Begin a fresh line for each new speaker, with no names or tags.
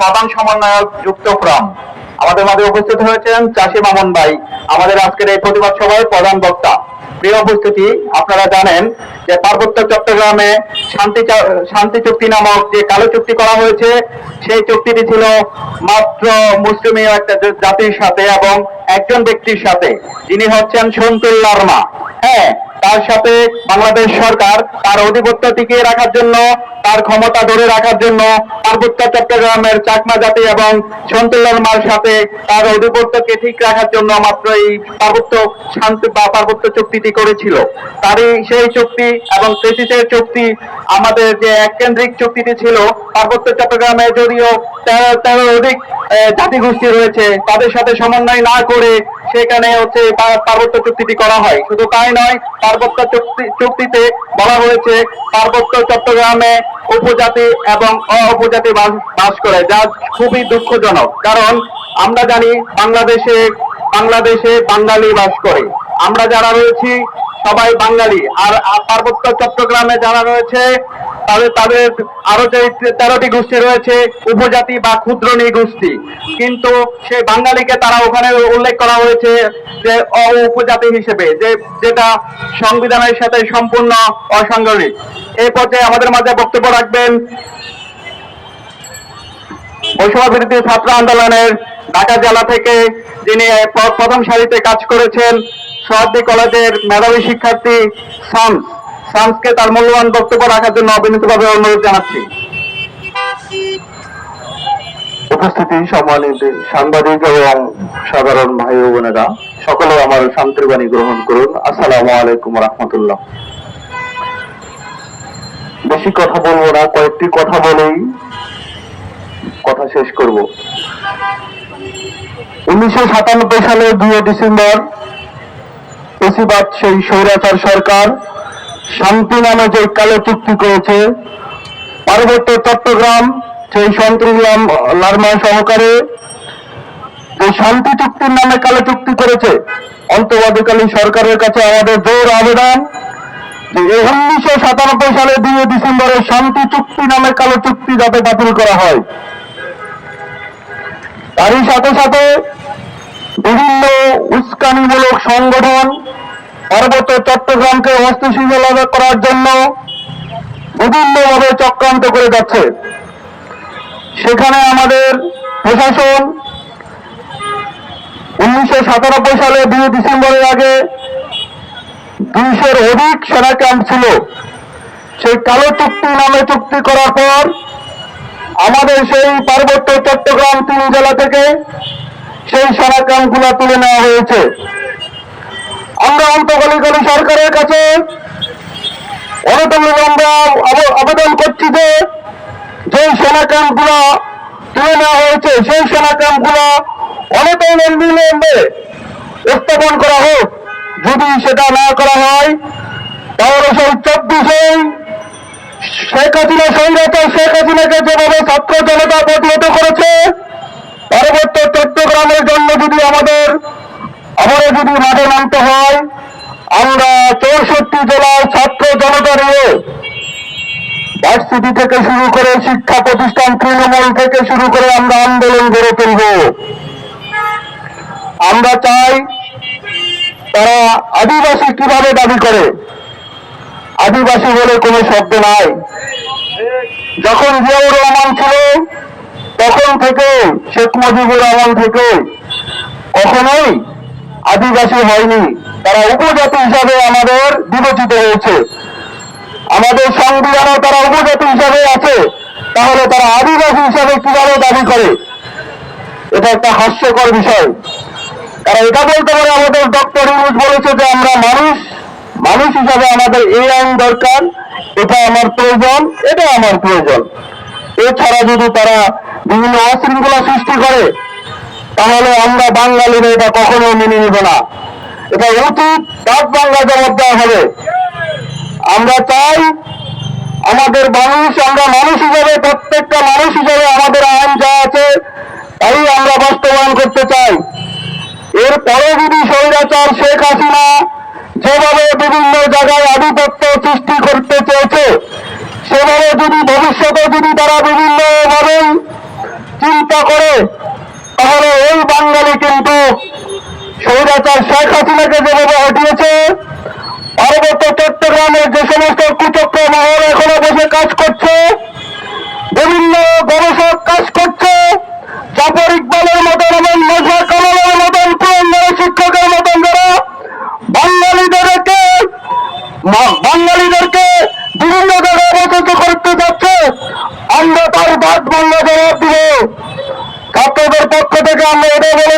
প্রধান সমন্বয়ক যুক্ত ফ্রম। আমাদের মাঝে উপস্থিত হয়েছেন চাষী মামুন ভাই, আমাদের আজকের এই প্রতিবাদ সভায় প্রধান বক্তা। প্রিয় উপস্থিতি, আপনারা জানেন যে পার্বত্য চট্টগ্রামে শান্তি চুক্তি নামক যে কালো চুক্তি করা হয়েছে, সেই চুক্তিটি ছিল মাত্র মুসলিমীয় একটা জাতির সাথে এবং একজন ব্যক্তির সাথে, যিনি হচ্ছেন সন্তুল লারমা। হ্যাঁ, তার সাথে বাংলাদেশ সরকার তার আধিপত্য টিকিয়ে রাখার জন্য, তার ক্ষমতা ধরে রাখার জন্য পার্বত্য চট্টগ্রামের চাকমা জাতি এবং সন্তুল লারমার সাথে তার আধিপত্যকে ঠিক রাখার জন্য মাত্র এই পার্বত্য শান্তি বা পার্বত্য চুক্তিটি করেছিল। তারই সেই চুক্তি এবং প্রেসিডেন্টের চুক্তি, আমাদের যে এক কেন্দ্রিক চুক্তিটি ছিল, পার্বত্য চট্টগ্রামে যদিও 13 অধিক জাতিগোষ্ঠী রয়েছে, তাদের সাথে সমন্বয় না করে সেখানে হচ্ছে পার্বত্য চুক্তিটি করা হয়। শুধু তাই নয়, পার্বত্য চুক্তিতে বলা হয়েছে পার্বত্য চট্টগ্রামে উপজাতি এবং উপজাতি বাস করে, যা খুবই দুঃখজনক। কারণ আমরা জানি বাংলাদেশে বাঙালি বাস করে, আমরা যারা রয়েছি সবাই বাঙালি। আর পার্বত্য চট্টগ্রামে যারা রয়েছে তাদের আরো যে 13টি গোষ্ঠী রয়েছে উপজাতি বা ক্ষুদ্র নৃগোষ্ঠী, কিন্তু সেই বাঙালিকে তারা ওখানে উল্লেখ করা হয়েছে যে উপজাতি হিসেবে, যেটা সংবিধানের সাথে সম্পূর্ণ অসাংগঠিক। এই পর্যায়ে আমাদের মাঝে বক্তব্য রাখবেন বৈষম্য বিরোধী ছাত্র আন্দোলনের ঢাকা জেলা থেকে যিনি প্রথম সারিতে কাজ করেছেন, সোহাদ্দি কলেজের মেধাবী শিক্ষার্থী শামসকে তার মূল্যবান বক্তব্য রাখার জন্য বিনীতভাবে অনুরোধ জানাচ্ছি।
উপস্থিতি সম্মানিত সাংবাদিক এবং সাধারণ ভাই ও বোনেরা, সকলে আমার শান্তির বাণী গ্রহণ করুন। আসসালামু আলাইকুম রহমতুল্লাহ। বেশি কথা বলবো না, কয়েকটি কথা বলেই কথা শেষ করব। 1997 সালে 2 ডিসেম্বর পেশিবাদ সেই স্বৈরাচার সরকার শান্তি নামে যে কালো চুক্তি করেছে, পার্বত্য চট্টগ্রাম সেই সন্ত্রাস লারমা সহকারে যে শান্তি চুক্তির নামে কালো চুক্তি করেছে, অন্তর্বর্তীকালীন সরকারের কাছে আমাদের জোর আবেদন যে 1997 সালে 2 ডিসেম্বরে শান্তি চুক্তি নামে কালো চুক্তি যাতে বাতিল করা হয়। তারই সাথে সাথে বিভিন্ন উস্কানিমূলক সংগঠন পার্বত্য চট্টগ্রামকে অস্থিতিশীল করার জন্য বিভিন্নভাবে চক্রান্ত করে যাচ্ছে। সেখানে আমাদের প্রশাসন 1997 সালে 2 ডিসেম্বরের আগে 200-এর অধিক সেনা ক্যাম্প ছিল। সেই কালো চুক্তি নামে চুক্তি করার পর আমাদের সেই পার্বত্য চট্টগ্রাম 3 জেলা থেকে সেই সেনা ক্যাম্পগুলো তুলে নেওয়া হয়েছে। আমরা অন্তর্বর্তীকালীন সরকারের কাছে আমরা আবেদন করছি যে সেনা ক্যাম্পগুলো তুলে নেওয়া হয়েছে, সেই সেনা ক্যাম্পগুলো অনতিবিলম্বে স্থাপন করা হোক। যদি সেটা না করা হয় তাহলে সেই 24-এ শেখ হাসিনাকে যেভাবে ছাত্র জনতা প্রতিহত করেছে, পার্বত্য চট্টগ্রামের জন্য যদি আমাদের যদি মাঠে নামতে হয়, আমরা 64 জেলার ছাত্র জনতা নিয়ে ভার্সিটি থেকে শুরু করে শিক্ষা প্রতিষ্ঠান, তৃণমূল থেকে শুরু করে আমরা আন্দোলন গড়ে তুলব। আমরা চাই তারা আদিবাসী কিভাবে দাবি করে, আদিবাসী বলে কোনো শব্দ নাই। যখন জিয়াউর রহমান ছিল তখন থেকে, শেখ মুজিবুর রহমান থেকে কখনোই আদিবাসী হয়নি, তারা উপজাতি হিসাবে আমাদের বিবেচিত হয়েছে। আমাদের সংবিধানও তারা উপজাতি হিসাবে আছে, তাহলে তারা আদিবাসী হিসাবে কিভাবে দাবি করে? এটা একটা হাস্যকর বিষয়। তারা এটা বলতে পারে আমাদের ডক্টর ইউনূস বলেছে যে আমরা মানুষ হিসাবে আমাদের এই আইন দরকার, এটা আমার প্রয়োজন, এটা আমার প্রয়োজন। এছাড়া যদি তারা বিভিন্ন অশৃঙ্খলা সৃষ্টি করে তাহলে আমরা বাঙালিরা এটা কখনো মেনে নিব না। এটা উচিত ডাক বাংলা জবাব দেওয়া হবে। আমরা চাই আমাদের আমরা মানুষ হিসাবে, প্রত্যেকটা মানুষ হিসাবে আমাদের আইন যা আছে তাই আমরা বাস্তবায়ন করতে চাই। এরপরে যদি স্বৈরাচার শেখ হাসিনা যেভাবে বিভিন্ন জায়গায় আধিপত্য সৃষ্টি করতে চেয়েছে, সেভাবে যদি ভবিষ্যতে যদি তারা বিভিন্নভাবে তাহলে এই বাঙালি কিন্তু স্বৈরাচার শেখ হাসিনাকে যেভাবে হটিয়েছে, পার্বত্য চট্টগ্রামের যে সমস্ত কুচক্র মহল এখনো বসে কাজ করছে, বিভিন্ন গবেষক কাজ করছে, জাফর ইকবালের মতন এবং মজা কামালের মতন পুরন্দর শিক্ষকের মতন যারা বাঙালিদেরকে বিভিন্ন জায়গায় অবস্থিত করতে যাচ্ছে, আমরা তার বাদ বাংলা জবাব দিব। ছাত্রদের পক্ষ থেকে আমরা এটা বলে